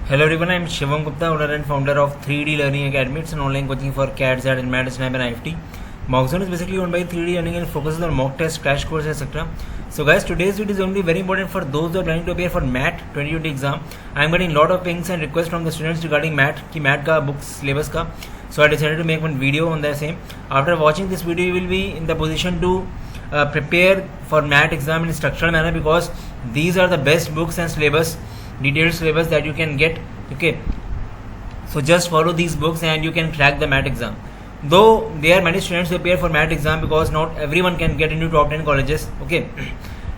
Hello everyone, I am Shivam Gupta, owner and founder of 3D Learning Academy. It's an online coaching for CAT, XAT, and MAT, SNAP, and IFT. Mockzone is basically owned by 3D Learning and focuses on mock tests, crash courses, etc. So guys, today's video is only very important for those who are planning to appear for MAT 2020 exam. I am getting a lot of pings and requests from the students regarding MAT, ki MAT ka books syllabus ka. So I decided to make one video on the same. After watching this video, you will be in the position to prepare for MAT exam in structured manner, because these are the best books and syllabus, detailed syllabus that you can get. Okay, so just follow these books and you can crack the MAT exam. Though there are many students who appear for MAT exam, because not everyone can get into top 10 colleges. Okay,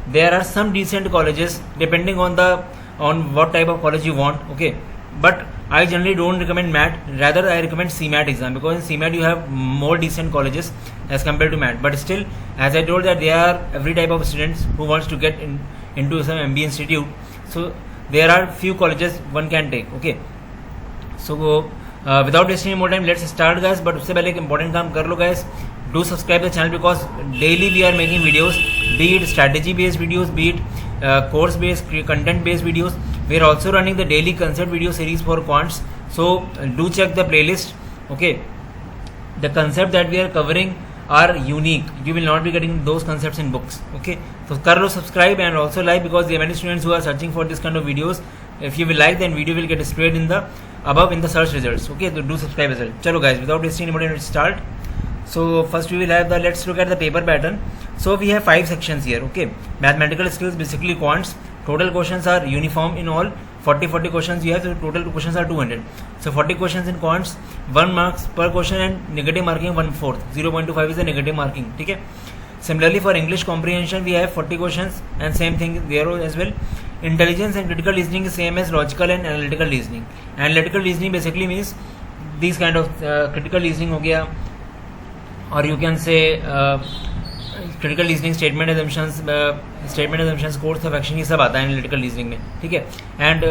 there are some decent colleges depending on what type of college you want. Okay, but I generally don't recommend MAT, rather I recommend CMAT exam, because in CMAT you have more decent colleges as compared to MAT. But still, as I told, that there are every type of students who wants to get into some MBA institute, so there are few colleges one can take. Okay, so without wasting any more time, let's start guys. But उससे पहले एक important काम कर लो guys, do subscribe the channel, because daily we are making videos, be it strategy based videos, be it course based, content based videos. We are also running the daily concept video series for quants, so do check the playlist. Okay, the concept that we are covering are unique. You will not be getting those concepts in books. Okay, so kar lo subscribe and also like, because there are many students who are searching for this kind of videos. If you will like, then video will get displayed in the above in the search results. Okay, so do subscribe as well. Chalo guys, without wasting any more time, let's start. So first we will have let's look at the paper pattern. So we have 5 sections here. Okay, mathematical skills, basically quants. Total questions are uniform in all. 40 questions you have, so total questions are 200. So 40 questions in quants, 1 marks per question, and negative marking 1/4. 0.25 is the negative marking. Okay. Similarly for English comprehension we have 40 questions, and same thing there as well. Intelligence and critical reasoning is same as logical and analytical reasoning. Analytical reasoning basically means these kind of critical reasoning हो गया, or you can say critical reasoning, statement assumptions, course of action, ये सब आता है analytical reasoning में. ठीक है. And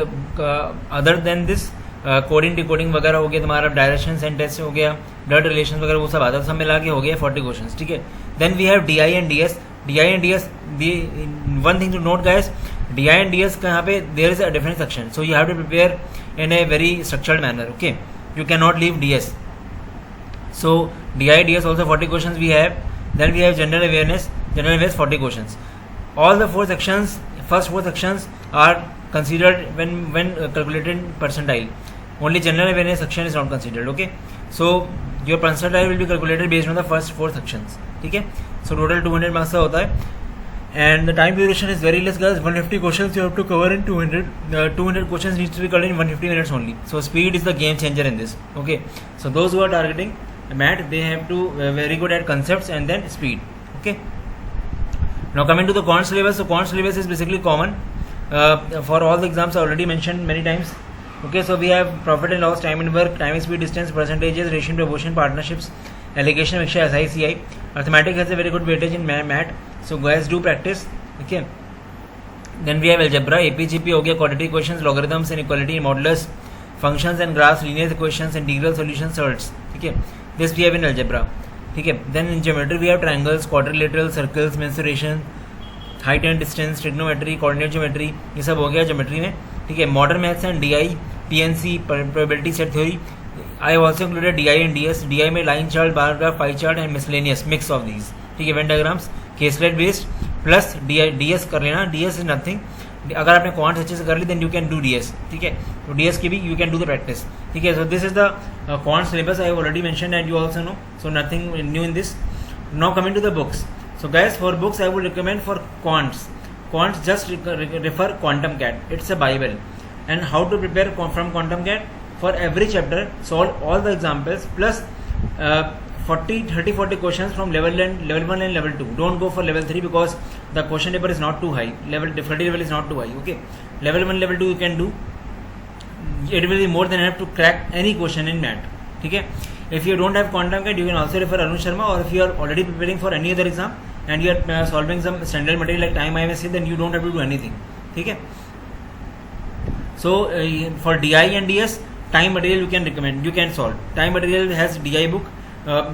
other than this coding decoding वगैरह हो गया, तुम्हारा डायरेक्शन एंड टेस्ट हो गया, ब्लड रिलेशन वगैरह, वो सब आता है, सब मिला के हो गया 40 क्वेश्चन. ठीक है. Then we have DI and DS. One thing to note guys, DI and DS का यहाँ पे there is a different section, so you have to prepare in a very structured manner. Okay, you can not leave DS. So DI, DS also 40 questions we have. Then we have general awareness 40 questions. All the first four sections are considered when calculated percentile. Only general awareness section is not considered. Okay, so your percentile will be calculated based on the first 4 sections. ठीक है. So total 200 marks का होता है, and the time duration is very less guys. 150 questions you have to cover in 200. 200 questions needs to be covered in 150 minutes only. So speed is the game changer in this. Okay, so those who are targeting MAT, they have to very good at concepts and then speed. Okay, now coming to the quant syllabus. So quant syllabus is basically common for all the exams I already mentioned many times. Okay, so we have profit and loss, time and work, time, speed, distance, percentages, ratio, proportion, partnerships, allegation, mixture, SI, CI. Arithmetic has a very good weightage in MAT, so guys do practice. Okay, then we have algebra, APGP हो गया, quadratic questions, logarithms, inequality, modulus, functions and graphs, linear equations, integral solutions, surds. ठीक है, this we have in algebra. ठीक है. Then in geometry we have triangles, quadrilaterals, circles, mensuration, height and distance, trigonometry, coordinate geometry, ये सब हो गया geometry में. ठीक है. Modern maths and DI, PNC, probability set theory. I have also included DI and DS. DI में line chart, bar graph, pie chart and miscellaneous mix of these. ठीक है. Venn diagrams, caselet based plus DS कर लेना. DS is nothing. अगर आपने quants अच्छे से कर ली, then you can do DS. ठीक है. तो DS की भी you can do the practice. ठीक है. So this is the quant syllabus I have already mentioned and you also know, so nothing new in this. Now coming to the books. So guys, for books I would recommend for quants just refer Quantum CAT. It's a bible. And how to prepare from Quantum CAT? For every chapter solve all the examples plus 40 questions from level 1 and level 2. Don't go for level 3 because the question paper is not too high. Difficulty level is not too high. Okay, level 1 level 2 you can do. It will be more than enough to crack any question in MAT. ठीक है. If you don't have Quantum CAT, you can also refer Arun Sharma, or if you are already preparing for any other exam and you are solving some standard material like time IMSC, then you don't have to do anything. ठीक है. So for DI and DS, time material you can recommend, you can solve. Time material has DI book,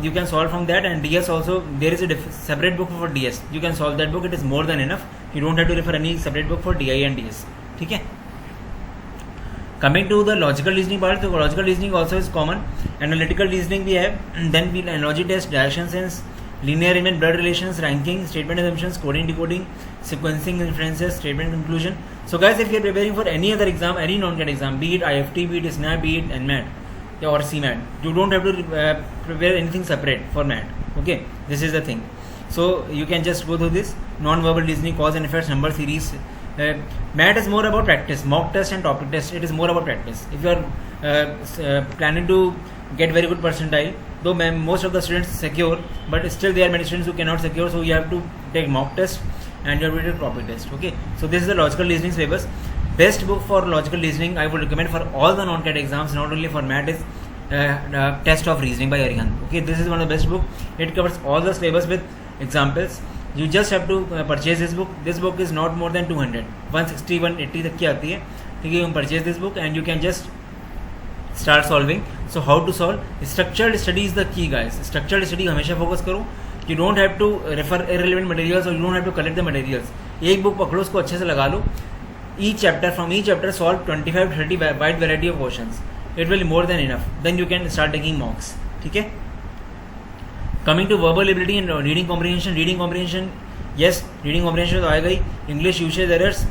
you can solve from that, and DS also there is a separate book for DS. You can solve that book, it is more than enough. You don't have to refer any separate book for DI and DS. ठीक है. Coming to the logical reasoning part, so logical reasoning also is common. Analytical reasoning we have, then we analogy test, direction sense, linear arrangement, blood relations, ranking, statement assumptions, coding, decoding, sequencing, inferences, statement conclusion. So guys, if you are preparing for any other exam, any non-CAT exam, be it IFT, be it SNAP, be it NMAT or CMAT, you don't have to prepare anything separate for MAT. Okay, this is the thing. So you can just go through this non-verbal reasoning, cause and effects, number series. MAT is more about practice. Mock test and topic test, it is more about practice. If you are planning to get very good percentile, though most of the students secure, but still there are many students who cannot secure, so you have to take mock test and you have to take topic test. Okay, so this is the logical reasoning syllabus. Best book for logical reasoning I would recommend for all the non-CAT exams, not only for MAT, is Test of Reasoning by Arihant. Okay, this is one of the best book. It covers all the syllabus with examples. You just have to purchase this book. This book is not more than 200, 160, 180 तक की आती है. ठीक है, you purchase this book and you can just start solving. So how to solve? Structured study is the key, guys. Structured study हमेशा focus करो. You don't have to refer irrelevant materials or you don't have to collect the materials. एक book पकड़ो, उसको अच्छे से लगा लो. From each chapter solve 25-30 wide variety of questions. It will be more than enough. Then you can start taking mocks. ठीक है. Coming to verbal ability and reading comprehension, yes, reading comprehension तो आएगा ही. English usage errors,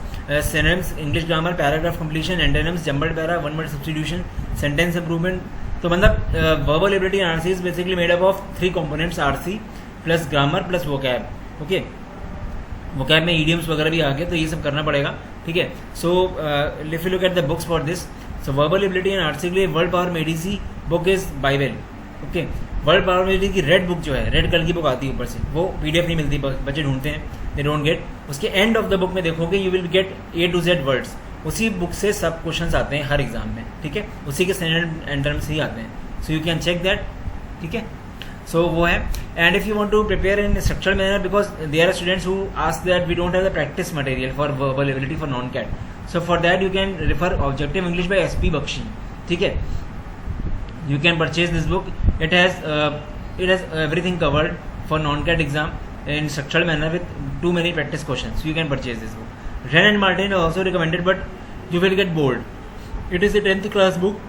synonyms, English grammar, paragraph completion, antonyms, jumbled para, one word substitution, sentence improvement. तो मतलब verbal ability and RC is basically made up of 3 components: RC plus grammar plus vocab. Okay, vocab में idioms वगैरह भी आ गए, तो ये सब करना पड़ेगा. ठीक है. So if you look at the books for this, so verbal ability and RC के लिए world power Medici book is Bible. Okay, world power Medici की रेड बुक जो है, रेड कलर की बुक आती है ऊपर से, वो PDF नहीं मिलती, बच्चे ढूंढते हैं, दे डोंट गेट. उसके एंड ऑफ द बुक में देखोगे you will gate A to Z words. उसी बुक से सब क्वेश्चंस आते हैं हर एग्जाम में. ठीक है, उसी के स्टैंडर्ड एंड टर्म्स ही आते हैं. So you can check that. ठीक है, सो वो है. And if you want to prepare in structured manner, because there are students who ask that we don't have the practice material for verbal ability for non CAT. So for that you can refer Objective English by SP Bakshi. ठीक है, you can purchase this book. It has everything covered for non-CAT exam in structured manner with too many practice questions. You can purchase this book. Wren and Martin is also recommended, but you will get bored. It is a 10th class book.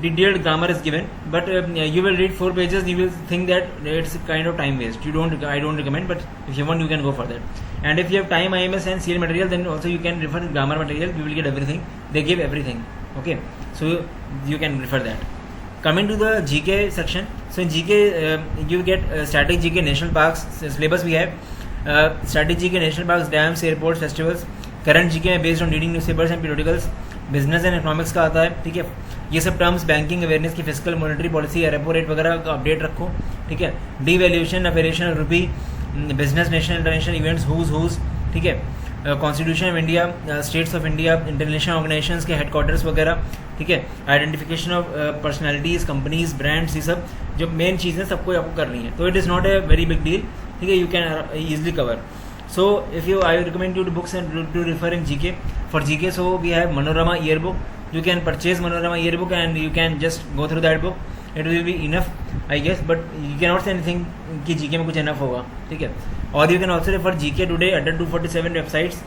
Detailed grammar is given, but you will read 4 pages. You will think that it's kind of time waste. I don't recommend, but if you want, you can go for that. And if you have time, IMS and CL material, then also you can refer grammar material. You will get everything. They give everything. Okay, so you can refer that. Coming to the GK section, so in GK you get static GK, national parks syllabus. We have static GK, national parks, dams, airports, festivals. Current GK है based on reading newspapers and periodicals. Business and economics का आता है. ठीक है, ये सब terms banking awareness की, fiscal monetary policy, repo rate वगैरह का अपडेट रखो. ठीक है, devaluation, appreciation of rupee, business, national international events, who's. ठीक है, constitution of India, states of India, international organisations के हेडक्वार्टर्स वगैरह. ठीक है, identification of personalities, companies, brands, ये सब जो मेन चीज़ें सबको आपको करनी है. तो it is not a very big deal. ठीक है, you can easily cover. So if I recommend you to books and to refer in GK. For GK, so we have Manorama yearbook. You can purchase Manorama yearbook and you can just go through that book. It will be enough, I guess, but you cannot say anything कि GK में कुछ enough होगा. ठीक है, और you can also refer GK Today under 247 websites.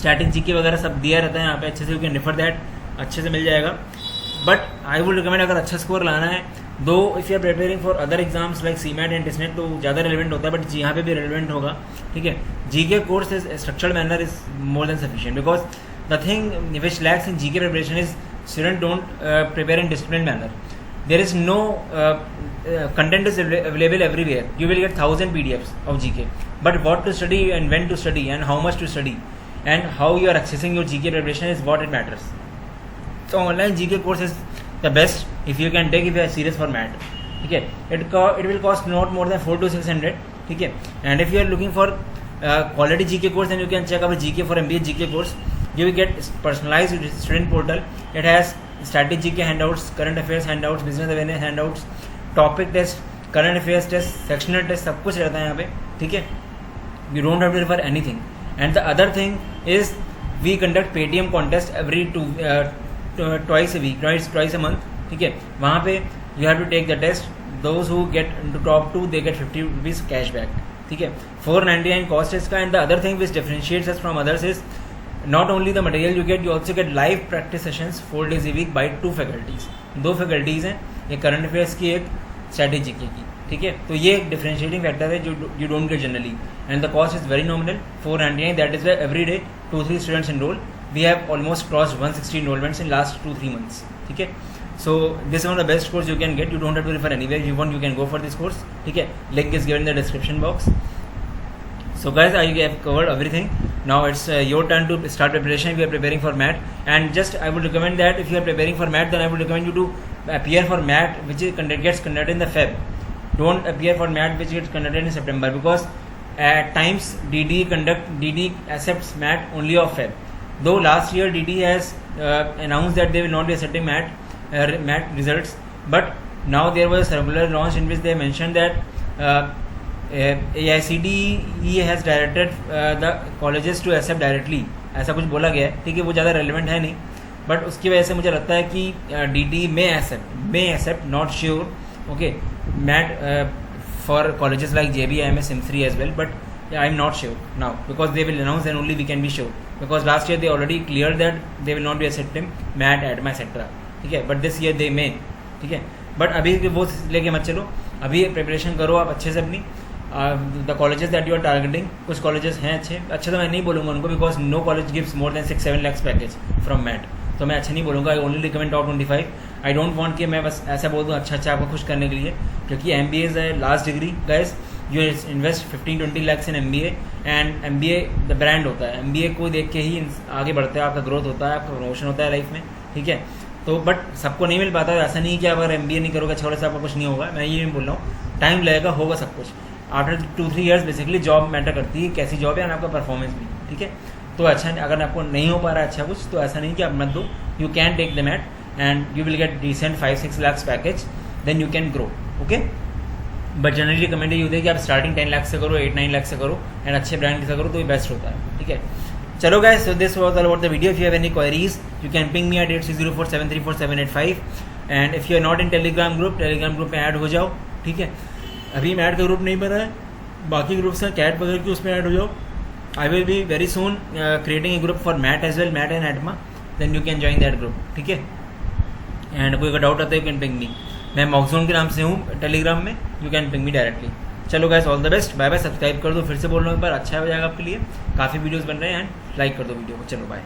Static GK वगैरह सब दिया रहता है यहाँ पे अच्छे से. You can refer that, अच्छे से मिल जाएगा. But I would recommend अगर अच्छा स्कोर लाना है, though if you are preparing for other exams like CMAT and TESNET तो ज़्यादा रेलिवेंट होता है, बट यहाँ पे भी रेलिवेंट होगा. ठीक है, GK course is structured manner is more than sufficient, because the thing which lacks in GK preparation is student don't prepare in discipline manner. There is no content is available everywhere. You will get 1000 PDFs of GK, but what to study and when to study and how much to study and how you are accessing your GK preparation is what it matters. So online GK course is the best if you can take if you are serious for MAT. ठीक है, it will cost not more than 400 to 600. ठीक है, and if you are looking for quality GK course, then you can check our GK for MBA GK course. You will get personalized student portal. It has static GK handouts, current affairs handouts, business awareness handouts, topic test, current affairs test, sectional test, सब कुछ रहता है यहाँ पे. ठीक है, you don't have to refer anything. And the other thing is we conduct Paytm contest every twice a week, twice a month. ठीक है, वहाँ पे you have to take the test. Those who get into top 2 they get 50 rupees cashback. ठीक है, 499 cost है इसका. And the other thing which differentiates us from others is not only the material you get, you also get live practice sessions 4 days a week by 2 faculties. 2 faculties हैं, एक current affairs की, एक strategy की, ठीक है. तो ये एक डिफरेंशिएटिंग फैक्टर है जो you don't get generally. And the cost is very nominal, 499. That is every day 2-3 students enrol. We have almost crossed 160 enrollments in last 2-3 months. ठीक है. So this is one of the best course you can get. You don't have to refer anywhere. If you want, you can go for this course. ठीक है. Link is given in the description box. So guys, I have covered everything. Now it's your turn to start preparation if you are preparing for MAT. And just I would recommend that if you are preparing for MAT, then I would recommend you to appear for MAT which is gets conducted in the Feb. Don't appear for MAT which gets conducted in September, because at times DD accepts MAT only of Feb. Though last year DD has announced that they will not be accepting MAT results, but now there was a circular launched in which they mentioned that AICTE has directed the colleges to accept directly. ऐसा कुछ बोला गया है, ठीक है. वो ज़्यादा relevant है नहीं, बट उसकी वजह से मुझे लगता है कि DD may accept, not sure, okay, MAT for colleges like JB, IMS, M3 as well, but I'm not sure now, because they will announce and only we can be sure, because last year they already cleared that they will not be accepting MAT, ADMA, etc. ठीक है. But this year दे में, ठीक है. But अभी वो लेके मत चलो, अभी प्रिपरेशन करो आप अच्छे से अपनी. The colleges that you are targeting, कुछ कॉलेजेस हैं अच्छे तो मैं नहीं बोलूँगा उनको, because no college gives more than 6-7 lakhs package from MAT, तो मैं अच्छा नहीं बोलूँगा. I only recommend top 25. I don't want कि मैं बस ऐसा बोल दूँ अच्छा आपको खुश करने के लिए, क्योंकि MBA है last degree. Guys, you invest 15-20 lakhs in MBA, and MBA the brand होता है. MBA को देख के ही आगे बढ़ते हैं, आपका ग्रोथ होता है, आपका प्रमोशन होता है लाइफ में, ठीक है. तो बट सबको नहीं मिल पाता. ऐसा नहीं कि अगर MBA नहीं करोगे अच्छा से आपका कुछ नहीं होगा, मैं ये नहीं बोल रहा हूँ. टाइम लगेगा, होगा सब कुछ. After 2-3 years basically job matter करती है, कैसी जॉब है और आपका परफॉर्मेंस भी, ठीक है. तो अच्छा, अगर आपको नहीं हो पा रहा है अच्छा कुछ, तो ऐसा नहीं कि आप मत दो. You can take the MAT and you will get decent 5-6 lakhs package, then you can grow, okay. But generally recommend ये होता है कि आप स्टार्टिंग 10 lakhs से करो, 8-9 lakhs से करो, एंड अच्छे ब्रांड से करो, तो ये बेस्ट होता है, ठीक है. चलो guys, so this was all about the video. If you have any queries, you can ping me at 8604734785. and if you are not in Telegram group में ऐड हो जाओ, ठीक है. अभी मैट का ग्रुप नहीं बना है, बाकी ग्रुप्स हैं कैट वगैरह की, उसमें ऐड हो जाओ. I will be very soon creating a group for MAT as well, MAT and ATMA, then you can join that group, ठीक है. एंड कोई अगर डाउट आता है यू कैन पिंग मी. मैं मॉक्सोन के नाम से हूँ टेलीग्राम में, you can ping me directly. चलो guys, all the best, bye bye. Subscribe कर दो, फिर से बोल रहा हूँ एक बार, अच्छा हो जाएगा आपके लिए. काफ़ी वीडियोस बन रहे हैं, एंड लाइक कर दो वीडियो को. चलो बाय.